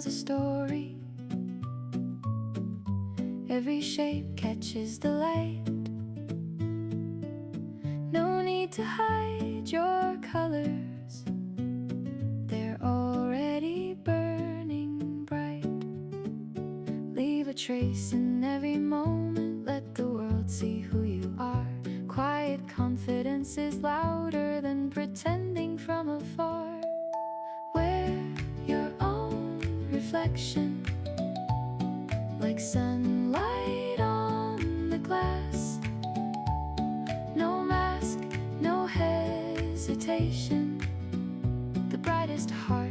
tells a story. Every shape catches the light. No need to hide your colors, they're already burning bright. Leave a trace in every moment, let the world see who you are. Quiet confidence is louder than pretending from afar. Wear your own reflection, like sunlight on the glass. No mask, no hesitation, the brightest heart